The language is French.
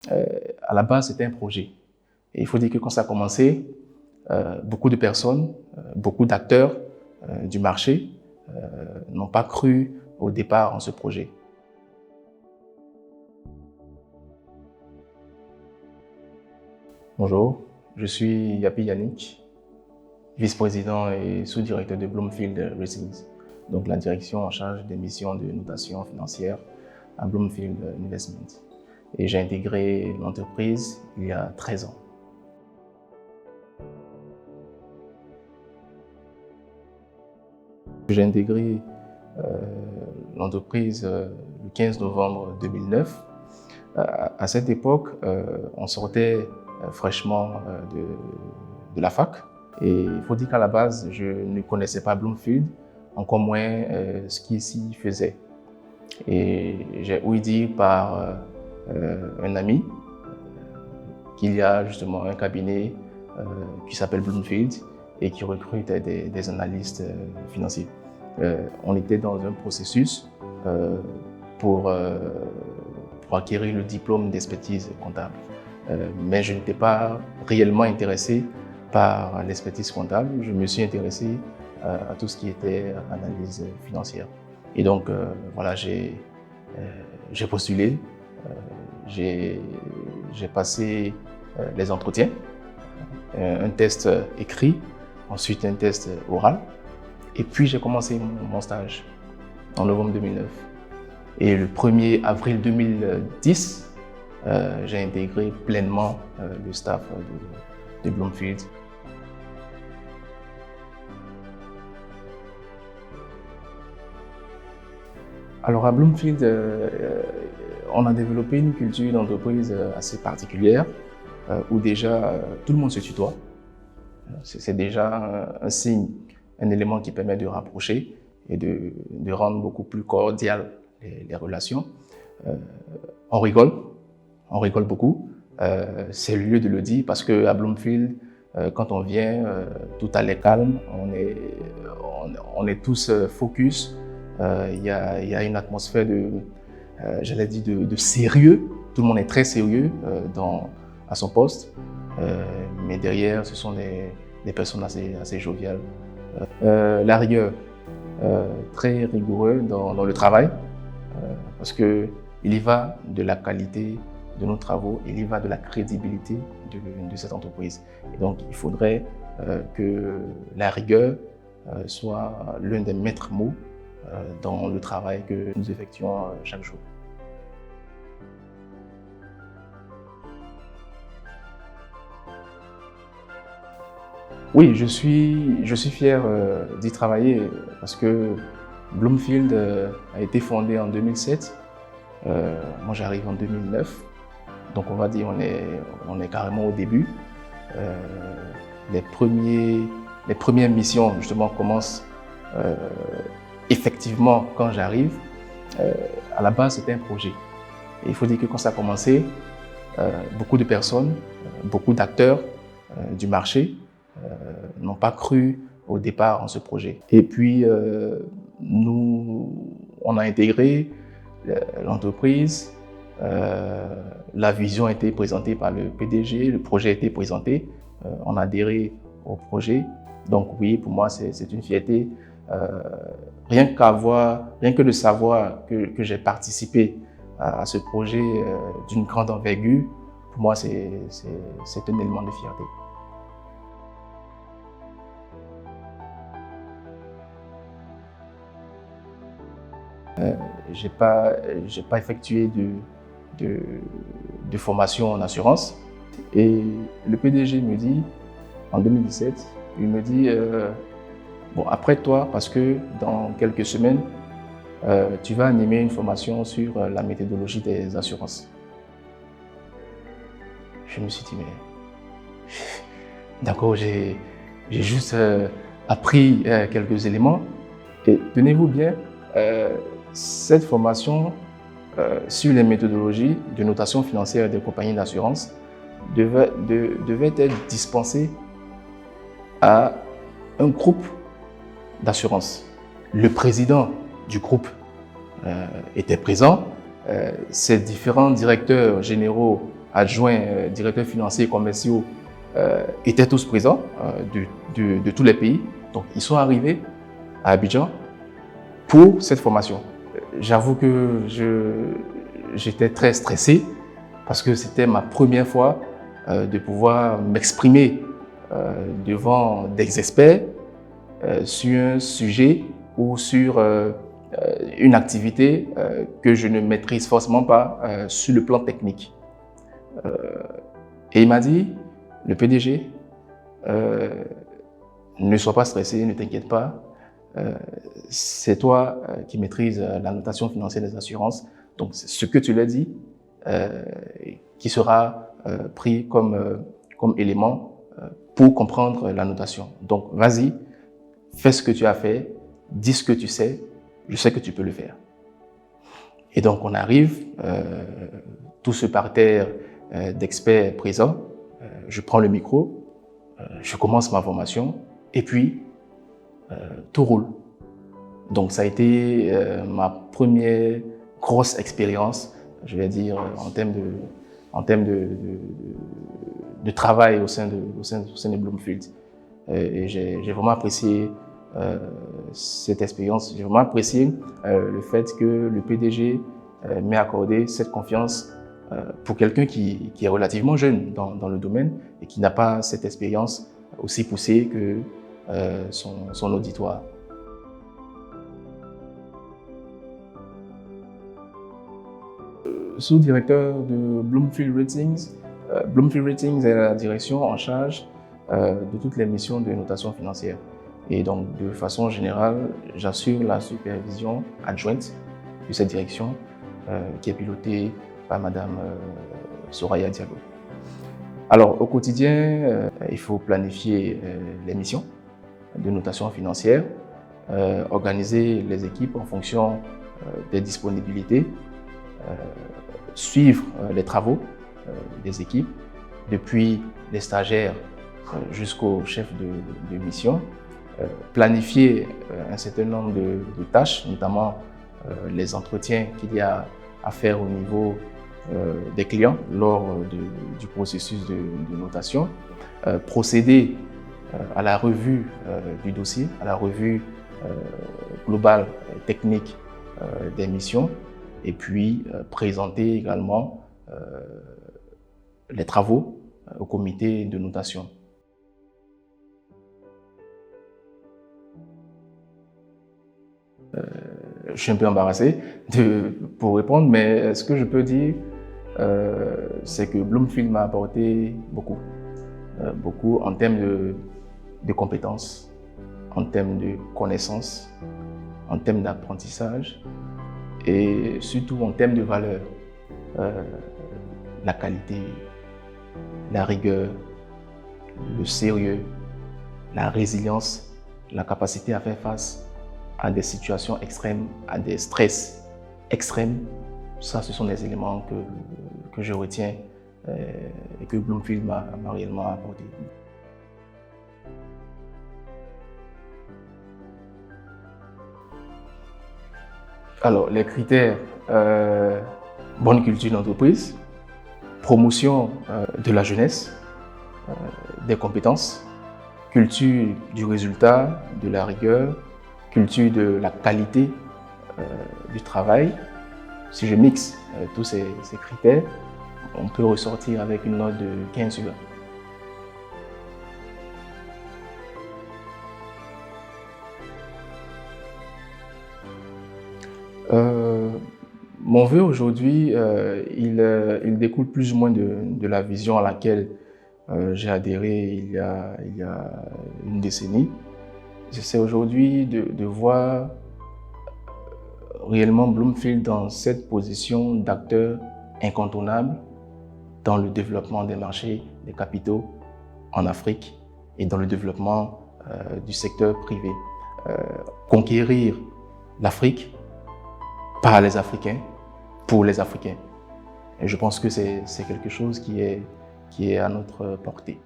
À la base, c'était un projet. Et il faut dire que quand ça a commencé, beaucoup de personnes, beaucoup d'acteurs du marché n'ont pas cru au départ en ce projet. Bonjour, je suis Yapi Yannick, vice-président et sous-directeur de Bloomfield Ratings, donc la direction en charge des missions de notation financière à Bloomfield Investment. Et j'ai intégré l'entreprise il y a 13 ans. J'ai intégré l'entreprise le 15 novembre 2009. À cette époque, on sortait fraîchement de la fac. Et il faut dire qu'à la base, je ne connaissais pas Bloomfield, encore moins ce qui s'y faisait. Et j'ai ouï dire par un ami qu'il y a justement un cabinet qui s'appelle Bloomfield et qui recrute des analystes financiers. On était dans un processus pour acquérir le diplôme d'expertise comptable. Mais je n'étais pas réellement intéressé par l'expertise comptable. Je me suis intéressé à tout ce qui était analyse financière. Et donc, voilà, j'ai postulé, j'ai passé les entretiens, un test écrit, ensuite un test oral. Et puis, j'ai commencé mon stage en novembre 2009. Et le 1er avril 2010, j'ai intégré pleinement le staff de Bloomfield. Alors à Bloomfield, on a développé une culture d'entreprise assez particulière où déjà tout le monde se tutoie. C'est déjà un signe, un élément qui permet de rapprocher et de rendre beaucoup plus cordiales les relations. On rigole beaucoup. C'est le lieu de le dire parce qu'à Bloomfield, quand on vient, tout à l'air calme, on est tous focus. Il y a une atmosphère j'allais dire de sérieux. Tout le monde est très sérieux à son poste. Mais derrière, ce sont des personnes assez joviales. La rigueur, très rigoureux dans le travail, parce qu'il y va de la qualité de nos travaux, il y va de la crédibilité de cette entreprise. Et donc, il faudrait que la rigueur soit l'un des maîtres mots dans le travail que nous effectuons chaque jour. Oui, je suis fier d'y travailler parce que Bloomfield a été fondé en 2007. Moi, j'arrive en 2009. Donc, on va dire on est carrément au début. Les premières missions, justement, commencent effectivement quand j'arrive. À la base, c'était un projet. Et il faut dire que quand ça a commencé, beaucoup de personnes, beaucoup d'acteurs du marché n'ont pas cru au départ en ce projet. Et puis, on a intégré l'entreprise, la vision a été présentée par le PDG, le projet a été présenté, on a adhéré au projet. Donc oui, pour moi, c'est une fierté. Rien que de savoir que j'ai participé à ce projet d'une grande envergure, pour moi, c'est un élément de fierté. J'ai pas effectué de formation en assurance. Et le PDG me dit, en 2017, il me dit bon, après toi, parce que dans quelques semaines, tu vas animer une formation sur la méthodologie des assurances. Je me suis dit, mais d'accord, j'ai juste appris quelques éléments. Et tenez-vous bien, cette formation sur les méthodologies de notation financière des compagnies d'assurance devait être dispensée à un groupe d'assurance. Le président du groupe était présent, ses différents directeurs généraux adjoints, directeurs financiers et commerciaux étaient tous présents de tous les pays. Donc, ils sont arrivés à Abidjan pour cette formation. J'avoue que j'étais très stressé parce que c'était ma première fois de pouvoir m'exprimer devant des experts sur un sujet ou sur une activité que je ne maîtrise forcément pas sur le plan technique. Et il m'a dit, le PDG, ne sois pas stressé, ne t'inquiète pas, c'est toi qui maîtrises la notation financière des assurances. Donc, ce que tu l'as dit, qui sera pris comme élément pour comprendre la notation. Donc, vas-y, fais ce que tu as fait, dis ce que tu sais, je sais que tu peux le faire. Et donc, on arrive, tout ce parterre d'experts présents, je prends le micro, je commence ma formation, et puis, tout roule. Donc, ça a été ma première grosse expérience, je vais dire, en termes de travail au sein de Bloomfield. Et j'ai vraiment apprécié cette expérience. J'ai vraiment apprécié le fait que le PDG m'ait accordé cette confiance pour quelqu'un qui est relativement jeune dans le domaine et qui n'a pas cette expérience aussi poussée que son auditoire. Sous-directeur de Bloomfield Ratings. Bloomfield Ratings est la direction en charge de toutes les missions de notation financière. Et donc, de façon générale, j'assure la supervision adjointe de cette direction qui est pilotée par Madame Soraya Diallo. Alors, au quotidien, il faut planifier les missions de notation financière, organiser les équipes en fonction des disponibilités, suivre les travaux des équipes, depuis les stagiaires jusqu'au chef de mission, planifier un certain nombre de tâches, notamment les entretiens qu'il y a à faire au niveau des clients lors du processus de notation, procéder à la revue du dossier, à la revue globale technique des missions, et puis présenter également les travaux au comité de notation. Je suis un peu embarrassé pour répondre, mais ce que je peux dire, c'est que Bloomfield m'a apporté beaucoup. Beaucoup en termes de compétences, en termes de connaissances, en termes d'apprentissage et surtout en termes de valeurs. La qualité, la rigueur, le sérieux, la résilience, la capacité à faire face à des situations extrêmes, à des stress extrêmes. Ça, ce sont des éléments que je retiens et que Bloomfield m'a réellement apporté. Alors, les critères, bonne culture d'entreprise, promotion de la jeunesse, des compétences, culture du résultat, de la rigueur, culture de la qualité du travail. Si je mixe tous ces critères, on peut ressortir avec une note de 15 sur 20. Mon vœu aujourd'hui, il découle plus ou moins de la vision à laquelle j'ai adhéré il y a une décennie. C'est aujourd'hui de voir réellement Bloomfield dans cette position d'acteur incontournable dans le développement des marchés des capitaux en Afrique et dans le développement du secteur privé. Conquérir l'Afrique par les Africains, pour les Africains. Et je pense que c'est quelque chose qui est à notre portée.